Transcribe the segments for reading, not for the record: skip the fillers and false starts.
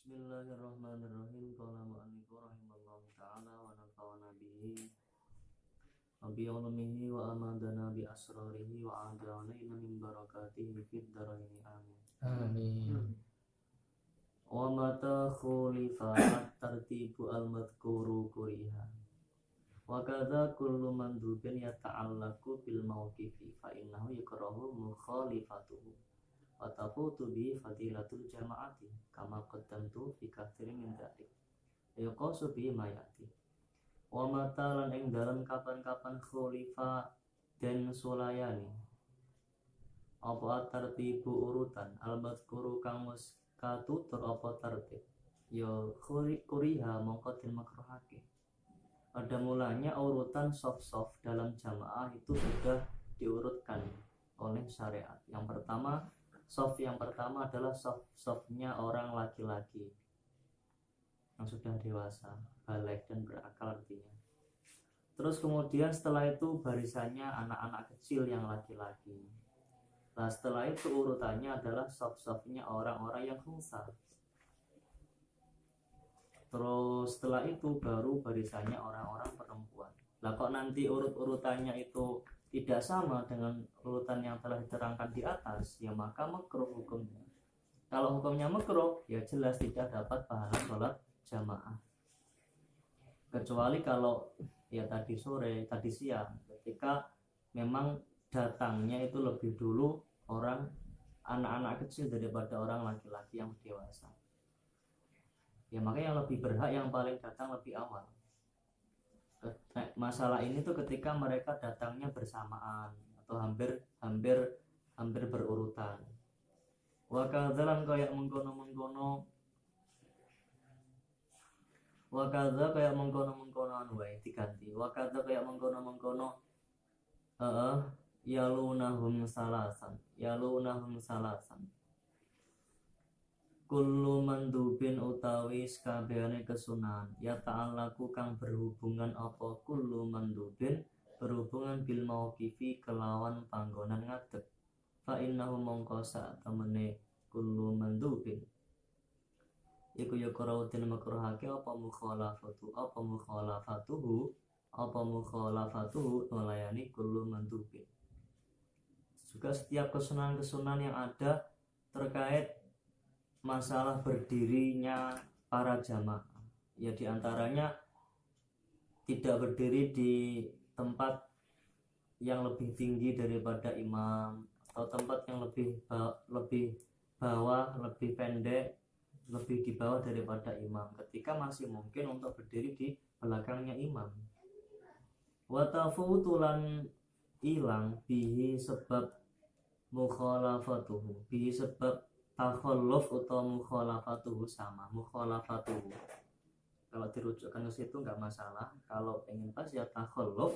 Bismillahirrahmanirrahim. Qala mu'allifu rahimallahu ta'ala wa nafa'ana bihi wa bi ulumihi wa amadana bi asrarihi wa a'da'alaina min barakatihi fid dharaini amin. Amin. Wa mata khulifa at-tartibu al-madhkuru kuriha wa kadza kullu mandubin yata'allaqu bil mawqifi fa innahu yukrahu mukhalifatuhu wa tafutu bi fadilatul jama'ati kama qaddamtu fi katsirin min dzalik yuqasu bi mayati wa matalan ing dalam kapan-kapan khulifa dan sulayani apa tartibu urutan al-madhkuru kang wis katutur apa tertib ya kuriha mongko den makruhake. Pada mulanya urutan soft dalam jamaah itu sudah diurutkan oleh syariat. Yang pertama adalah softnya orang laki-laki yang sudah dewasa, baligh dan berakal artinya. Terus kemudian setelah itu barisannya anak-anak kecil yang laki-laki. Nah setelah itu urutannya adalah softnya orang-orang yang khunsa. Terus setelah itu baru barisannya orang-orang perempuan. Lah kok nanti urut-urutannya itu tidak sama dengan urutan yang telah diterangkan di atas, ya maka makruh hukumnya. Kalau hukumnya makruh, ya jelas tidak dapat pahala sholat jamaah. Kecuali kalau ya tadi sore, tadi siang, ketika memang datangnya itu lebih dulu orang anak-anak kecil daripada orang laki-laki yang dewasa. Ya maka yang lebih berhak yang paling datang lebih awal. Masalah ini tuh ketika mereka datangnya bersamaan atau hampir berurutan. Wa kadzalan kayak mengkono-mengkono wae diganti. Wa kadza kayak mengkono-mengkono yalunahum salasan. Kullu mandubin utawi sakabehane kesunahan ya ta'allaku kang berhubungan apa kullu mandubin berhubungan bil mauqifi kelawan panggonan ngadeg fa innahu mongko sak temene kullu mandubin iku ya qarautin makruhake apa mukhalafatuhu melayani kullu mandubin. Juga setiap kesunahan-kesunahan yang ada terkait masalah berdirinya para jamaah, ya diantaranya tidak berdiri di tempat yang lebih tinggi daripada imam atau tempat yang lebih bawah, lebih pendek, lebih di bawah daripada imam ketika masih mungkin untuk berdiri di belakangnya imam. Wa tafutulan ilang bihi sebab mukhalafatuhu, bihi sebab takhalluf atau mukhalafatuhu sama mukhalafatuhu. Kalau dirujukkan ke situ nggak masalah. Kalau pengen pas ya takhalluf.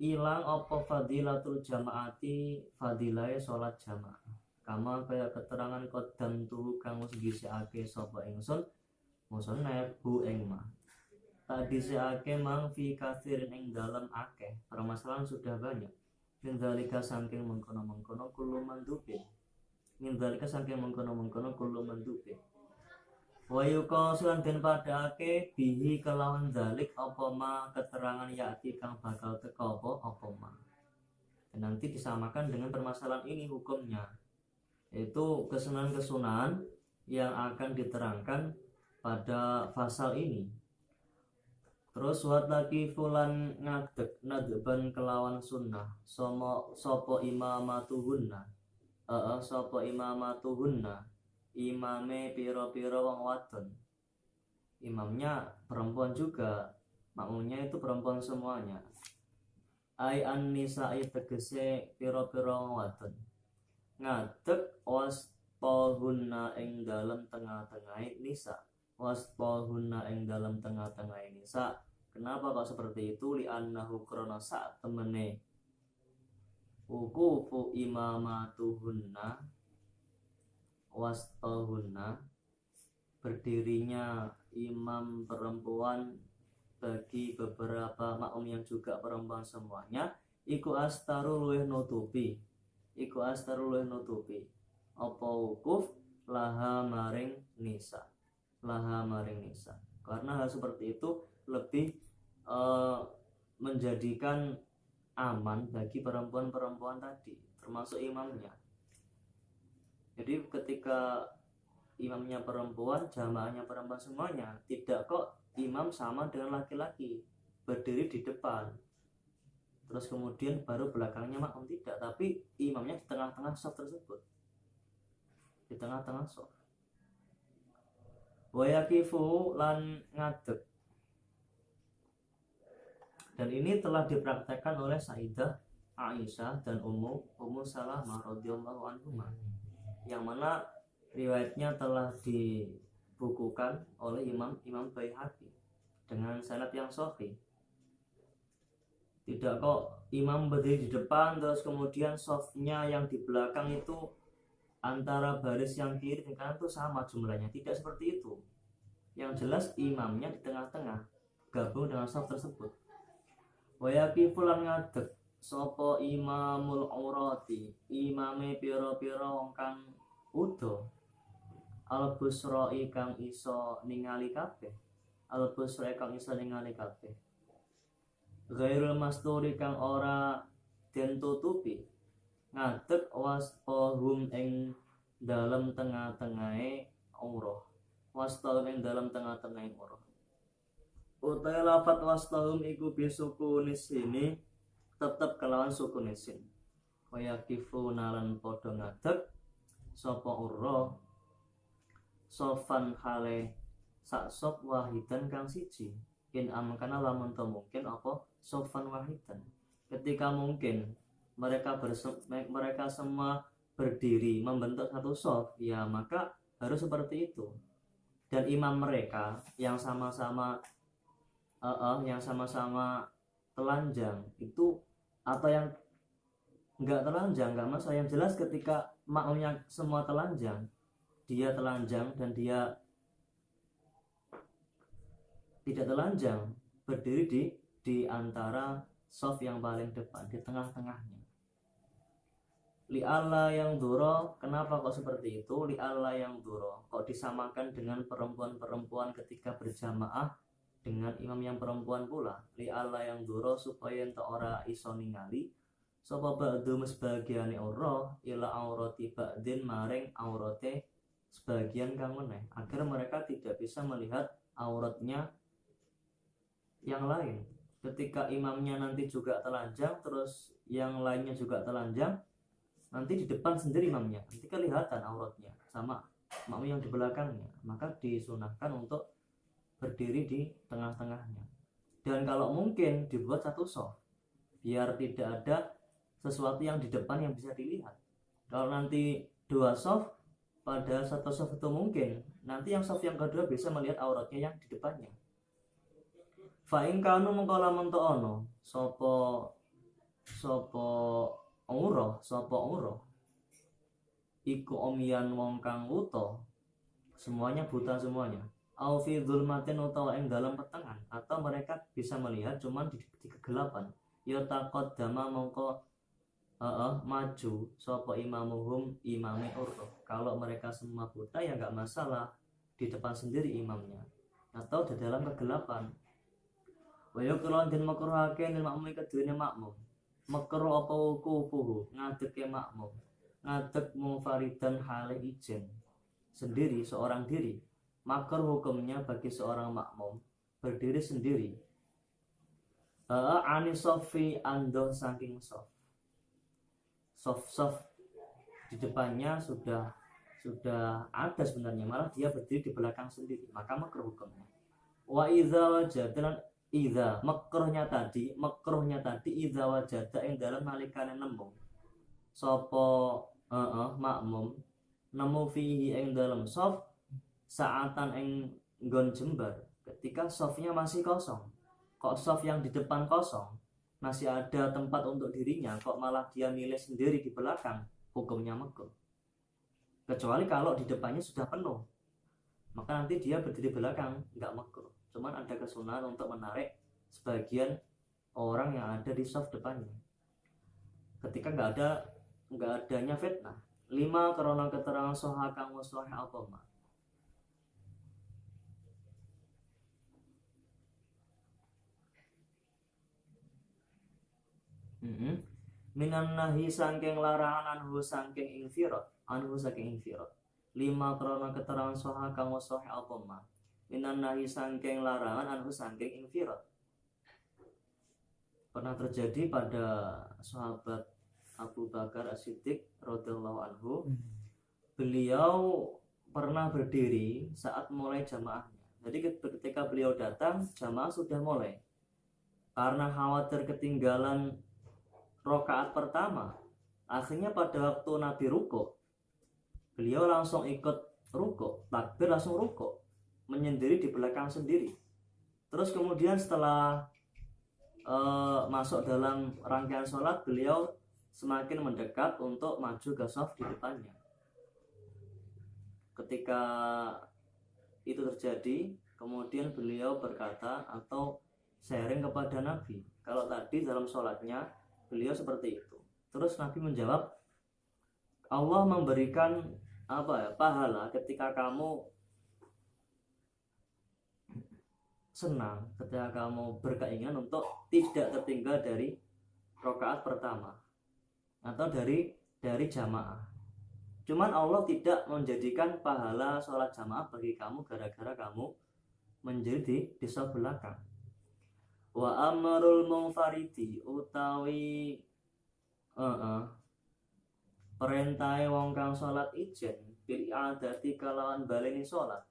Ilang apa fadilatul jamaati fadilai sholat jamaah. Kama kaya keterangan qaddam tuh kang wis dhisike sapa ingsun musannaf hu ing mah. Tak dhisike mang fi katsirin ing dalem akeh. Permasalahan sudah banyak. Mendalika saking mengkono-mengkono kulo mandubin. Mindalika saking mengkono-mengkono kulo mandube wa yuqasulan den padake bihi kelawan dalik apa ma keterangan yati kang bakal teka apa ma. Dan nanti disamakan dengan permasalahan ini hukumnya, yaitu kesunahan-kesunahan yang akan diterangkan pada pasal ini. Terus wataki fulan ngadeg nadban kelawan sunnah sopo imamatuhunna sapa imamatuhunna imame piro-piro wong wadon. Imamnya perempuan juga, makmumnya itu perempuan semuanya. Ai an-nisa'i tegese piro-piro wong wadon. Ngadeg waspohunna ing dalem tengah-tengahe nisa. Waspohunna ing dalem tengah-tengahe nisa. Kenapa kok seperti itu? Li annahu krana sak temene wukufu imamatuhunna wastahunna berdirinya imam perempuan bagi beberapa makmum yang juga perempuan semuanya iku astaru luweh nutupi apa wukuf laha maring nisa, karena hal seperti itu lebih menjadikan aman bagi perempuan-perempuan tadi, termasuk imamnya. Jadi ketika imamnya perempuan, jamaahnya perempuan semuanya, tidak kok imam sama dengan laki-laki berdiri di depan terus kemudian baru belakangnya makmum, tidak, tapi imamnya di tengah-tengah shaf tersebut, di tengah-tengah shaf. Wa yaqifu lan ngadeg, dan ini telah dipraktekkan oleh Sayyidah Aisyah dan Ummu Salamah radhiyallahu anhuma, yang mana riwayatnya telah dibukukan oleh Imam Baihaqi dengan sanad yang sahih. Tidak kok imam berdiri di depan terus kemudian softnya yang di belakang itu antara baris yang kiri dan kanan itu sama jumlahnya, tidak seperti itu. Yang jelas imamnya di tengah-tengah gabung dengan soft tersebut. Wa yaqifu lan ngadeg sapa imamul aurati, imame pira-pira wong kang udo, al busra'i kang iso ningali kabeh, ghairul masturi kang ora den tutupi, ngadeg waspohum ing dalem tengah-tengahe umroh, wastahum ing dalem tengah-tengahe umroh. Utai lafat wastahum iku bisuku nisini tetep kelawan suku nisin. Kaya kifu nalan podo ngadeg sapa urroh sofan hale sak sop wahidan kang siji, in amkana lamun to mungkin apa sofan wahidan, ketika mungkin mereka semua berdiri membentuk satu sof, ya maka harus seperti itu. Dan imam mereka yang sama-sama telanjang itu, atau yang enggak telanjang enggak masalah, yang jelas ketika makmumnya semua telanjang, dia telanjang dan dia tidak telanjang, berdiri di antara sof yang paling depan, di tengah-tengahnya. Li'alla yang duro, kenapa kok seperti itu? Li'alla yang duro, kok disamakan dengan perempuan-perempuan ketika berjamaah dengan imam yang perempuan pula. Li'alla yang duro, supaya ente ora iso ningali sapa ba'du sebagiane ora ila aurati ba'din maring aurate sebagian kang meneh, agar mereka tidak bisa melihat auratnya yang lain. Ketika imamnya nanti juga telanjang, terus yang lainnya juga telanjang, nanti di depan sendiri imamnya, nanti kelihatan auratnya sama makmum yang di belakangnya, maka disunahkan untuk berdiri di tengah-tengahnya. Dan kalau mungkin dibuat satu soft, biar tidak ada sesuatu yang di depan yang bisa dilihat. Kalau nanti dua soft, pada satu soft itu mungkin nanti yang soft yang kedua bisa melihat auratnya yang di depannya. Fa'in kanu mengkola mento ono sopo uro iku omian wong kang wuto, semuanya buta semuanya, au fi dzulmatin utawa ing dalam petengan, atau mereka bisa melihat cuman di kegelapan, ya taqaddama mongko maju sopo imamuhum imami urro. Kalau mereka semua buta ya nggak masalah, di depan sendiri imamnya atau di dalam kegelapan. Wa yukrun den makruhake nil makmum kedune makmum. Makruh apa wukufuhu, ngadeg makmum. Ngadeg munfaridan hale ijen, sendiri, seorang diri. Makruh hukumnya bagi seorang makmum berdiri sendiri. Ani sofi ando saking sof. Sof di depannya sudah ada sebenarnya, malah dia berdiri di belakang sendiri, maka makruh hukumnya. Wa idza wajadana idza makruhnya tadi idza wajada ing dalam nalikane nemu sapa makmum nemu fihi ing dalam sof saatan ing nggon jembar, ketika sofnya masih kosong, kok sof yang di depan kosong, masih ada tempat untuk dirinya, kok malah dia milih sendiri di belakang, hukumnya makruh. Kecuali kalau di depannya sudah penuh, maka nanti dia berdiri belakang, nggak makruh. Cuman ada kesunahan untuk menarik sebagian orang yang ada di soft depannya, ketika nggak adanya fitnah. 5 krana keterangan soha kang wis sahih apa ma. Minan nahi sangking larangan anhu sangking ingfirat, anhu saking ingfirat. 5 krana keterangan soha kang wis sahih apa ma. Minan nahi sangking larangan anhu sangking ingfirat. Pernah terjadi pada sahabat Abu Bakar As-Siddiq radhiyallahu anhu. Beliau pernah berdiri saat mulai jamaahnya. Jadi ketika beliau datang, jamaah sudah mulai. Karena khawatir ketinggalan rakaat pertama, akhirnya pada waktu Nabi ruko, beliau langsung ikut ruko, takbir langsung ruko, menyendiri di belakang sendiri. Terus kemudian setelah masuk dalam rangkaian sholat, beliau semakin mendekat untuk maju ke shaf di depannya. Ketika itu terjadi, kemudian beliau berkata atau sharing kepada Nabi. Kalau tadi dalam sholatnya beliau seperti itu. Terus Nabi menjawab, Allah memberikan pahala ketika kamu senang, ketika kamu berkeinginan untuk tidak tertinggal dari rakaat pertama atau dari jamaah. Cuman Allah tidak menjadikan pahala sholat jamaah bagi kamu gara-gara kamu menjadi di shaf belakang. Wa amarul munfaridi utawi perintahe wong kang salat ijen bil i'adati kalawan baleni salat.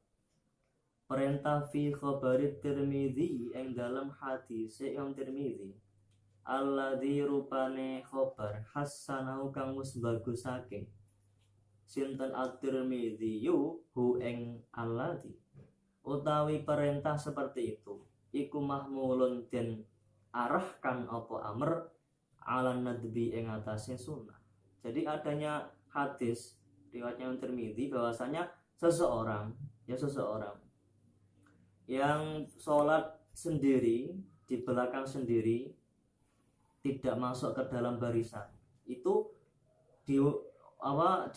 Perintah fi khabari Tirmidzi ing dalam hadis Imam Tirmidzi. Alladzi rupane khabar hasanahu kang wis bagusake. Sinten at-Tirmidzi hu ing alladzi. Utawi perintah seperti itu iku mahmulun den arahkan apa amr ala nadbi ing atase sunnah. Jadi adanya hadis riwayatnya Tirmidzi bahwasanya seseorang yang sholat sendiri di belakang sendiri tidak masuk ke dalam barisan itu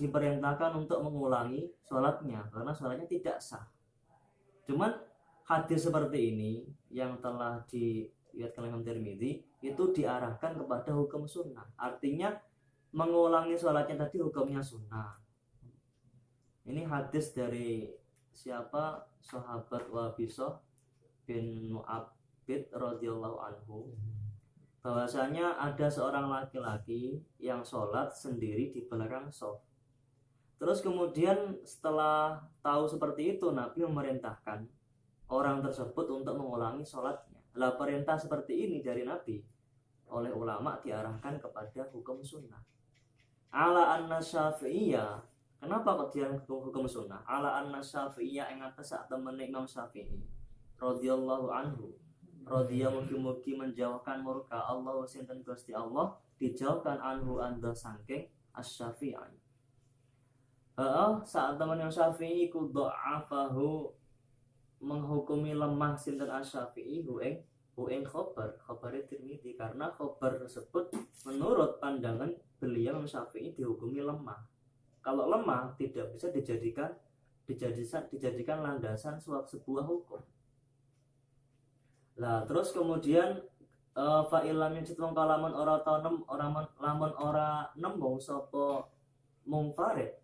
diperintahkan untuk mengulangi sholatnya karena sholatnya tidak sah. Cuman hadis seperti ini yang telah diriwayatkan oleh Imam Tirmidzi itu diarahkan kepada hukum sunnah. Artinya mengulangi sholatnya tadi hukumnya sunnah. Ini hadis dari siapa? Sahabat Wabisah bin Mu'abbid radhiyallahu anhu. Bahwasanya ada seorang laki-laki yang sholat sendiri di belakang shaf. Terus kemudian setelah tahu seperti itu, Nabi memerintahkan orang tersebut untuk mengulangi sholatnya. Lah perintah seperti ini dari Nabi oleh ulama diarahkan kepada hukum sunnah. Ala anna syafi'iyah. Kenapa kok diarahkan hukum sunnah? Ala anna syafi'iyah yang atas saat temen Imam Syafi'i radhiyallahu anhu. Radhiya mugi-mugi menjauhkan murka Allah sinten Gusti Allah, dijauhkan anhu anda sangking as-Syafi'i. Saat teman yang Syafi'i ku dha'afahu menghukumi lemah sinten as-Syafi'i hu ing khobar Tirmidzi, karena khobar tersebut menurut pandangan beliau Syafi'i dihukumi lemah. Kalau lemah tidak bisa dijadikan landasan sebuah hukum. Lah terus kemudian fa'ilam yang citwong kalaman ora tanem lamun ora nemu sapa mungfarid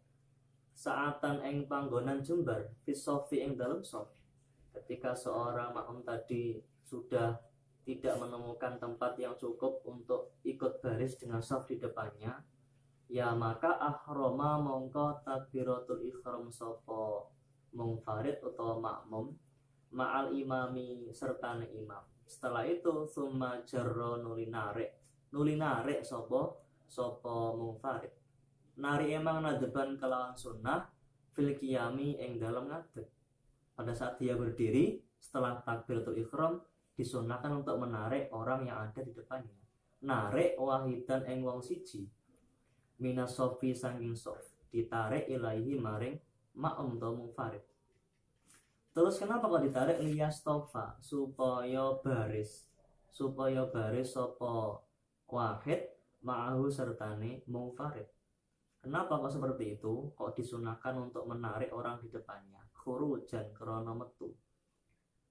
saatan ing panggonan jembar fisofi ing dalem shaf. Ketika seorang makmum tadi sudah tidak menemukan tempat yang cukup untuk ikut baris dengan shaf di depannya, ya maka ahroma mongko takbiratul ihram sapa mungfarid utawa makmum ma'al imami serta imam. Setelah itu summa jarra nuli narik sapa mungfarid. Nari emang nadeban kelawan sunnah fil qiyami ing dalam ngadeg. Pada saat dia berdiri setelah takbiratul ihram disunahkan untuk menarik orang yang ada di depannya. Narik wahidan ing wong siji minas sofi sanging sof, ditarik ilaihi maring ma'um atau mungfarid. Terus kenapa kok ditarik? Liyastofa, supaya baris sapa wahid ma'ahu sertane mungfarid. Kenapa kok seperti itu? Kok disunahkan untuk menarik orang di depannya? Khurujan krana metu.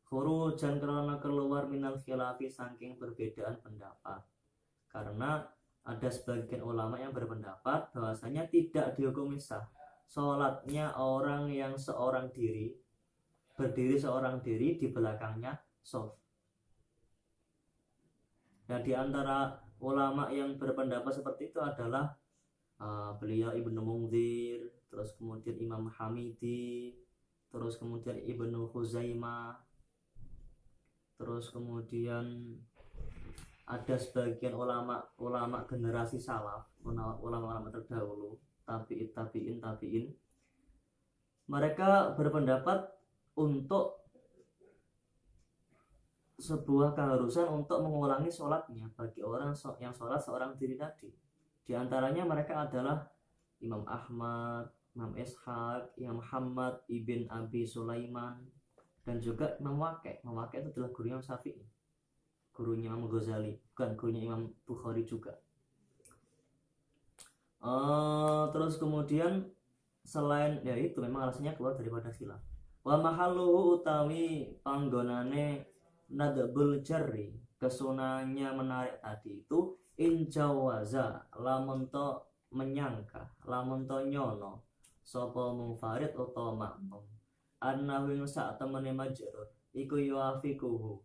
Khurujan krana keluar minal khilafi saking perbedaan pendapat. Karena ada sebagian ulama yang berpendapat bahwasanya tidak dihukumi sah sholatnya orang yang seorang diri, berdiri seorang diri di belakangnya shaf. Nah, di antara ulama yang berpendapat seperti itu adalah beliau Ibnu Munzir, terus kemudian Imam Hamidi, terus kemudian Ibnu Khuzaimah, terus kemudian ada sebagian ulama generasi salaf, ulama-ulama terdahulu, tabiin, mereka berpendapat untuk sebuah keharusan untuk mengulangi sholatnya bagi orang yang sholat seorang diri tadi. Di antaranya mereka adalah Imam Ahmad, Imam Ishaq, Imam Muhammad ibn Abi Sulaiman, dan juga Imam Waqi'. Imam Waqi' itu adalah gurunya Imam Syafi'i, gurunya Imam Ghazali, bukan gurunya Imam Bukhari juga. Terus kemudian selain ya itu memang alasannya keluar daripada khilaf. Wa mahalluhu utawi panggonane nadbul jarri, kesunahnya menarik tadi itu injawaza lamun to menyangka, lamun to nyono sapa munfarid utawa makmum annahu sak temene majrur iku yuafiquhu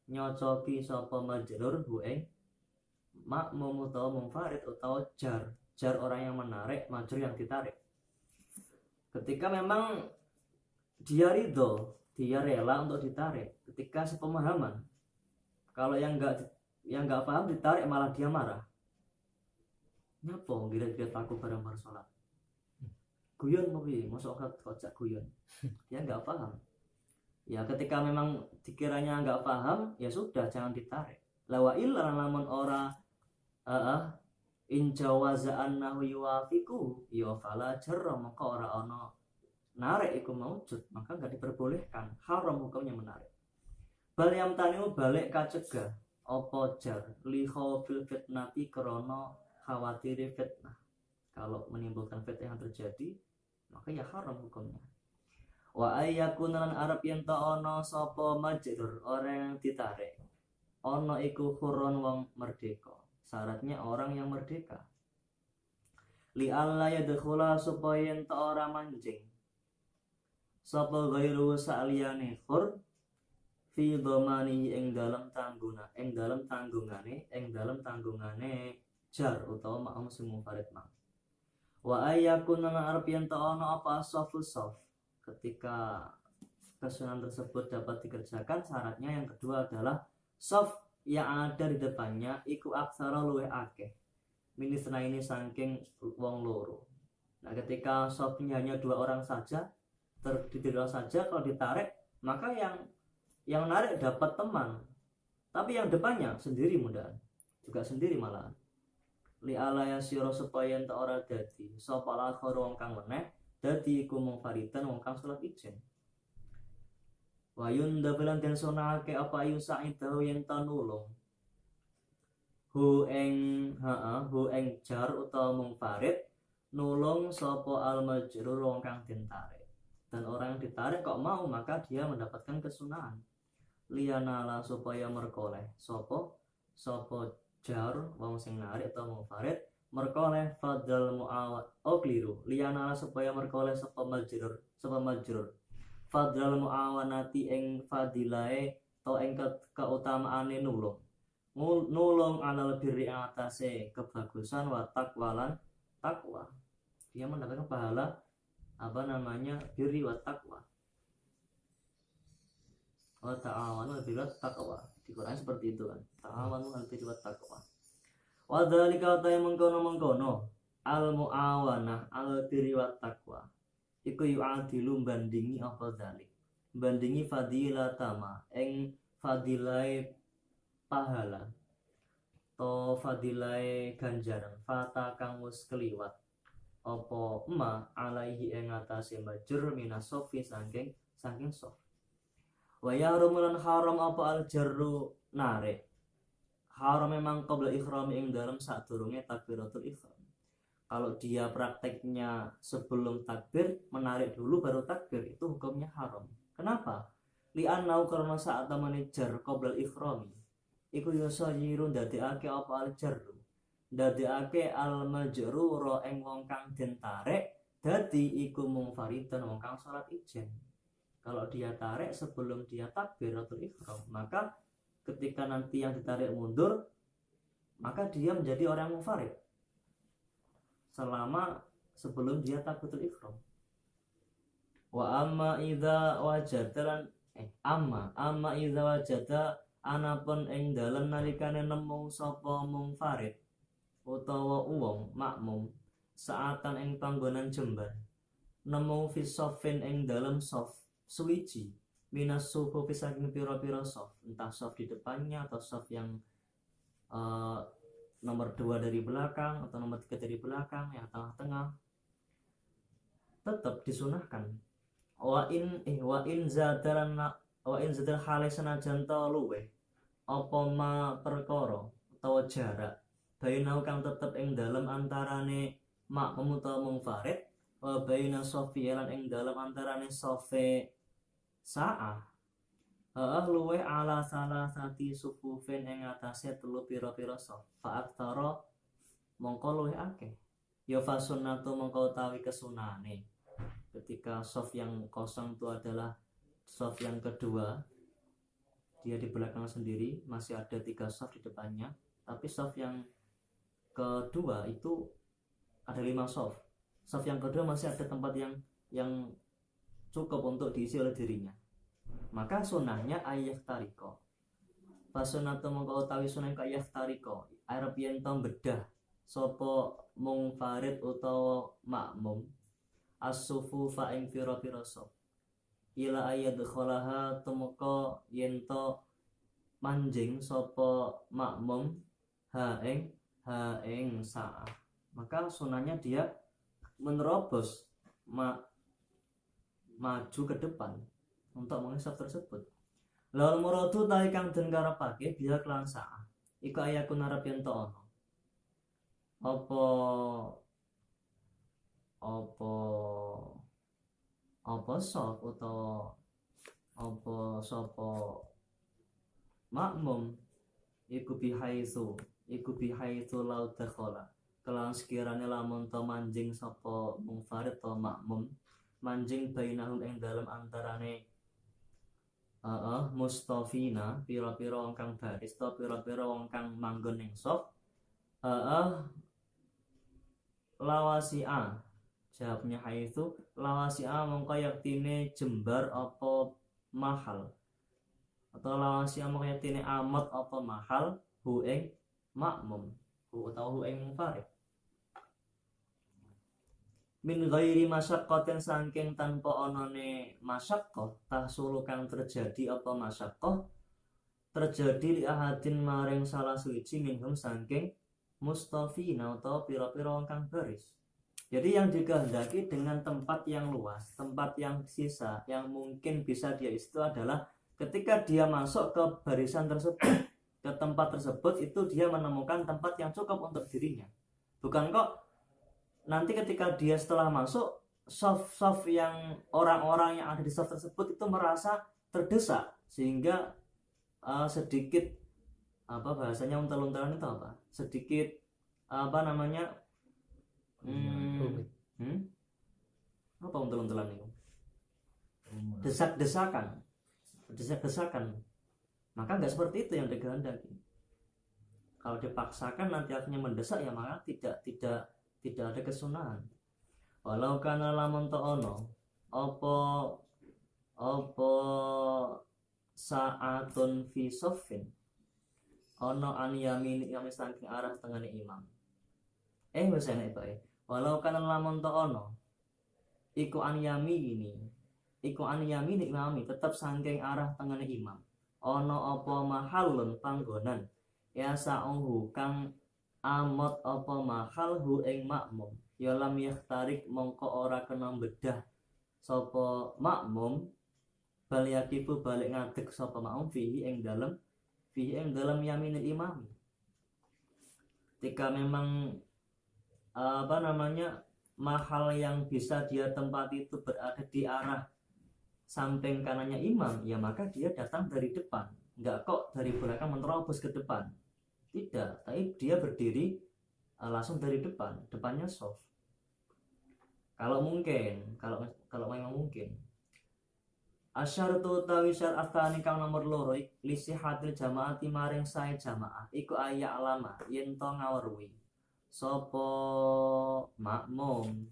nyocoki sapa majrur hu ing makmum utawa munfarid utawa jar orang yang menarik, majrur yang ditarik. Ketika memang dia ridho, dia rela untuk ditarik, ketika sepemahaman. Kalau yang nggak paham ditarik malah dia marah. Nyapa kira-kira takut bareng sholat? Guyon tapi masuk kocak guyon. Dia nggak paham. Ya ketika memang dikiranya nggak paham, ya sudah jangan ditarik. Lawa illa lamun ora in jawaza annahu yuwafiqu ya fala jarra, maka ora ono narik iku maujud, maka nggak diperbolehkan, haram hukumnya menarik. Bal yang taniu balik kacegah apa jar li khawfil fitnati krana khawatir fitnah. Kalau menimbulkan fitnah yang terjadi, maka ya haram hukumnya. Wa ayyakunan arab yen ta ana sapa majrur orang yang ditarik, ana iku khurun wong merdeka. Syaratnya orang yang merdeka. Li alla yadkhula supaya yen ta ora manjing sapa ghairu sa'liyane khur fi dhamani ing dalam tanggungane jar utawa ma'am sing munfarid ma. Wa ayyakun arab yen ta ana apa safus saf. Ketika kesunahan tersebut dapat dikerjakan, syaratnya yang kedua adalah saf yang ada di depannya iku aksara luwih akeh minisna ini saking wong loro. Nah, ketika safnya hanya 2 orang saja, terdiri saja, kalau ditarik maka yang narik dapat teman, tapi yang depannya sendiri mudah juga sendiri malahan. Li alaya sira supaya enta ora dadi sapa lakhor wong kang meneh dadi iku munfaridan wong kang salat ijen. Wa yundabelan den sunahake apa ayu sa'idahu yen tanulung hu ing jar utawa munfarid nulung sapa al majrur wong kang den tarik. Dan orang yang ditarik kok mau, maka dia mendapatkan kesunahan. Lianala supaya merkoleh sapa jar wong sing narik atau munfarid merkoleh fadal muawat kliru. Lianala supaya merkoleh sapa majrur fadal muawanati ing fadilae to ing keutamaane nulung alal birri atase kebagusan wa taqwalan takwa. Dia mendapatkan pahala birri wa taqwa. Wa ta'awanu 'alal birri wat taqwa. Di Quran seperti itu kan. Ta'awanu 'alal birri wat taqwa. Wa dzalika ta mengkono al muawanah 'alal birri wat taqwa. Iku yu'adilu bandingi apa dzalik. Bandingi fadilatama ing fadilai pahala. To fadilai ganjaran fata kang wis keliwat. Apa alaihi ing atase majrur minas sofi saking sof. Wa yarumulan haram apa al jarru narik. Haram memang qabla ikhrami ing dalam sadurunge takbiratul ihram. Kalau dia prakteknya sebelum takbir, menarik dulu baru takbir, itu hukumnya haram. Kenapa? Li'annau karena saat manajer qoblal ikhrami iku yusayiru ndadekake apa al-jarru, ndadekake al-majrura ing wong kang den tarik dadi iku munfaridan wong kang salat ijen. Kalau dia tarik sebelum dia takbiratul ihram, maka ketika nanti yang ditarik mundur, maka dia menjadi orang munfarid selama sebelum dia takbiratul ihram. Wa amma idza wajada amma idza wajada anapun ing dalem nalikane nemu sapa munfarid utawa wong makmum saatan ing panggonan jembar nemu fi sofin ing dalem sof suwiji minas sufu saking pira-pira sof, entah sof di depannya atau sof yang nomor 2 dari belakang atau nomor 3 dari belakang, yang tengah-tengah, tetap disunahkan. Wa in zadal hale senajan ta luweh apa ma perkara utawa jarak bainau kang tetep ing dalem antarane makmum utawa munfarid wa baina sofi lan ing dalem antarane sofe saah luweh ala salah sati sufufin ing atase telu pira-pira sof faat taro mongko luweh akeh ya fasunnatu mongko utawi kesunane ketika sof yang kosong itu adalah sof yang kedua, dia di belakang sendiri, masih ada 3 sof di depannya, tapi sof yang kedua itu ada 5 sof. Sof yang kedua masih ada tempat yang cukup untuk diisi oleh dirinya. Maka sunahnya ayah tariko. Fasunatu mongko utawi sunah ka ayah tariko. Arep yen to bedah sapa munfarid utawa makmum as-sufufa ing pira-pira sof. Ila ayat kholaha tumeka yento manjing sapa makmum ha ing saah. Maka sunahnya dia menerobos maju ke depan untuk mengisap tersebut. Lalu muradu ta'i kang den karepake biha kelan saah iku ayakun arep yento ana apa sof utawa apa sapa makmum iku bihaitsu lau dakhala kelan sekiranya lamun to manjing sapa munfarid to makmum manjing bainahum ing dalem antarane mustafina pira-pira wong kang baris to pira-pira wong kang manggon ing sof lawasi'a. Jawabnya haitsu lawasi'a mongko yaktine jembar apa mahal atau lawasi'a mongko yaktine amat apa mahal hu ing makmum utawa hu ing munfarid min ghairi masyaqqatin saking tanpa onone masyaqqah tahsulu kang terjadi apa masyaqqah terjadi li ahadin maring salah suci minhum saking mustafina atau pira-pira wong kang baris. Jadi yang dikehendaki dengan tempat yang luas, tempat yang sisa, yang mungkin bisa dia itu adalah ketika dia masuk ke barisan tersebut, ke tempat tersebut, itu dia menemukan tempat yang cukup untuk dirinya. Bukan kok nanti ketika dia setelah masuk, soft yang orang-orang yang ada di soft tersebut itu merasa terdesak, sehingga sedikit apa bahasanya untel-untelan itu apa? Sedikit apa namanya? Apa untel-untelan itu? Desak-desakan. Maka nggak seperti itu yang dikehendaki. Kalau dipaksakan nanti akhirnya mendesak ya maka tidak ada kesunahan. Walau kana lamun ta ono apa saatun fi soffin ono an yamin yang saking arah tengene imam. Wis enak itu walau kana lamun ta ono iku an yamini imami tetap saking arah tengene imam. Ono apa mahalun panggonan ya sa'uhu kang amot apa mahal hu ing makmum ya lam yakhtarik mongko ora kena bedah sapa makmum bal yakifu balik ngadeg sapa makmum fihi ing dalem yaminil imam. Ketika memang mahal yang bisa dia tempati itu berada di arah samping kanannya imam, ya maka dia datang dari depan, nggak kok dari belakang menerobos ke depan, tidak, tapi dia berdiri langsung dari depannya soft. Kalau mungkin, kalau memang mungkin. Asyaratu utawi syarat tsani kang nomor loro lisihatil jamaati maring sae jamaah iku aya alama yen to ngaweruhi sapa makmum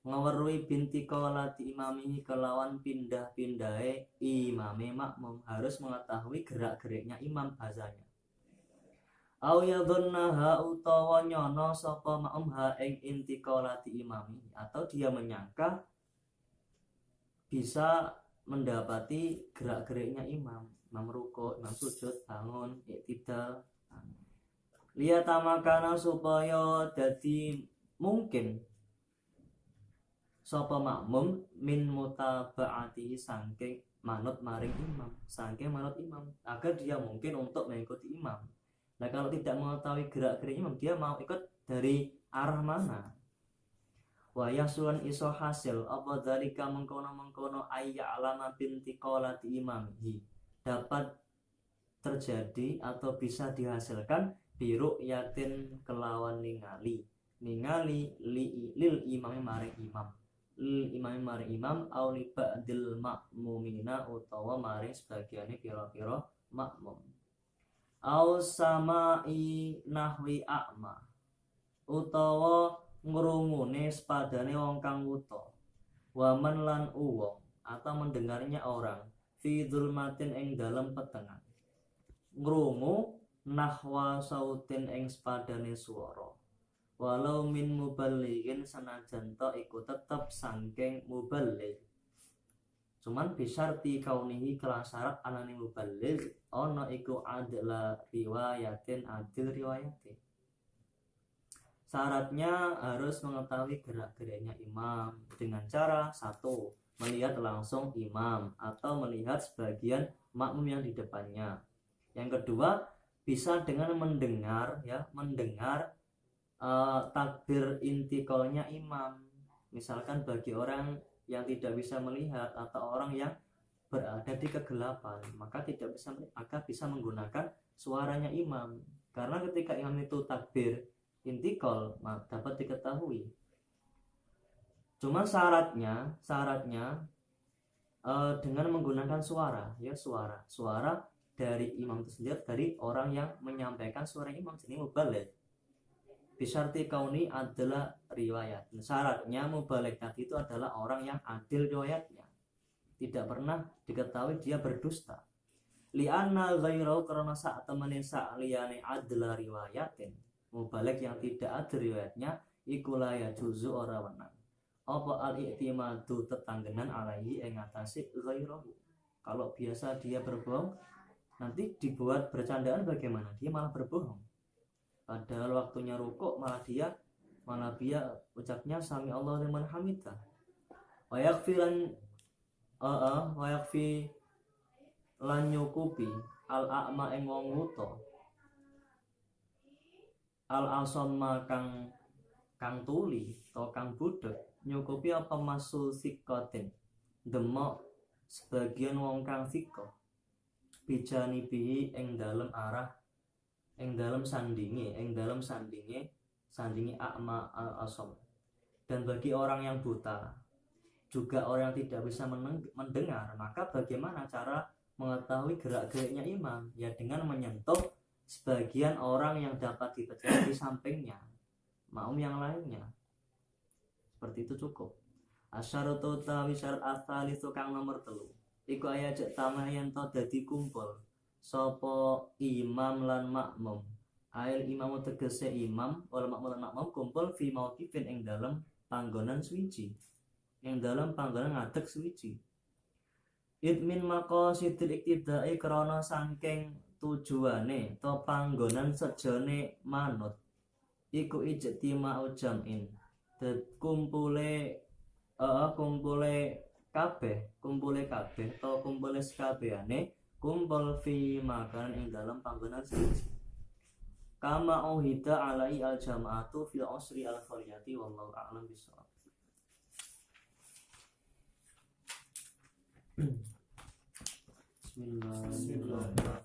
ngaweruhi binti kolati imamihi kelawan pindah-pindahe imame makmum, harus mengetahui gerak-geriknya imam bahasanya. Au yadhunnaha utawa nyono sapa makmum ha ing intiqalati imamihi, atau dia menyangka bisa mendapati gerak-geriknya imam rukuk, imam sujud, bangun, iktidal. Liyatamakana supaya dadi mungkin sapa makmum min mutaba'ati saking manut imam, agar dia mungkin untuk mengikuti imam. Nah kalau tidak mengetahui gerak-gerik imam, dia mau ikut dari arah mana? Wa yasulan iso hasil apa dalika mengkono ayya alama binti qolati imamihi, dapat terjadi atau bisa dihasilkan biru yatin kelawan ningali lil imami maring imam au li ba'dil makmumina utawa maring sebagiane pira-pira makmum au sama'i nahwi a'ma utawa ngrungune sepadane wong kang wuta, waman lan uwong atau mendengarnya orang fi dzulmatin ing dalem petengan, ngrungu nahwa sautin ing sepadane swara, walau min muballighin sanajan to iku tetep saking muballigh, cuman bisyarti kaunihi kelan syarat anane muballigh ana iku adla riwayatin adil riwayatin. Syaratnya harus mengetahui gerak-geriknya imam dengan cara satu, melihat langsung imam atau melihat sebagian makmum yang di depannya. Yang kedua, bisa dengan mendengar takbir intiqalnya imam. Misalkan bagi orang yang tidak bisa melihat atau orang yang berada di kegelapan, maka bisa menggunakan suaranya imam. Karena ketika imam itu takbir intikal dapat diketahui. Cuma syaratnya dengan menggunakan suara dari imam itu sendiri, dari orang yang menyampaikan suara imam, jadi mubaligh. Bisyarti kauni adalah riwayat. Syaratnya mubaligh tadi itu adalah orang yang adil riwayatnya, tidak pernah diketahui dia berdusta. Li'anna ghairau karena saat temenin liyane adla riwayatin, mubaligh yang tidak ada riwayatnya iku la yajuzu ora wenang apa al-i'timadu tetanggenan alaihi ing atase ghairahu. Kalau biasa dia berbohong, nanti dibuat bercandaan bagaimana? Dia malah berbohong. Padahal waktunya rukuk malah dia ucapnya sami Allah liman hamidah. Wa yakfi lan nyukupi al-a'ma ing wong wuta, al-asamma kang tuli atau kang budek, nyukupi apa masul sikotin demok sebagian wong kang siko bijani bihi ing dalem sandinge a'ma al-asam. Dan bagi orang yang buta, juga orang yang tidak bisa mendengar, maka bagaimana cara mengetahui gerak-geriknya imam? Ya dengan menyentuh sebagian orang yang dapat dipercaya di sampingnya, makmum yang lainnya. Seperti itu cukup. Asyaratu tawi syarat asalisu kang nomor 3 iku ayajak tamayan to dadi kumpul sapa imam lan makmum. Ail imam tegese imam wal makmum lan makmum kumpul fi mauqifin ing dalem panggonan suwiji, ing dalem panggonan ngadeg suwiji. Idmin maqasidil iktidai krana saking tujuane to panggonan sejane manut iku ijtima'u jam'in, kumpule kabeh to kumpule sekabehane kumpul fi makan ing dalam panggonan suci. kama uhida alai al jama'atu fil usri al qariyati wallahu a'lam bishawab. Bismillahirrahmanirrahim.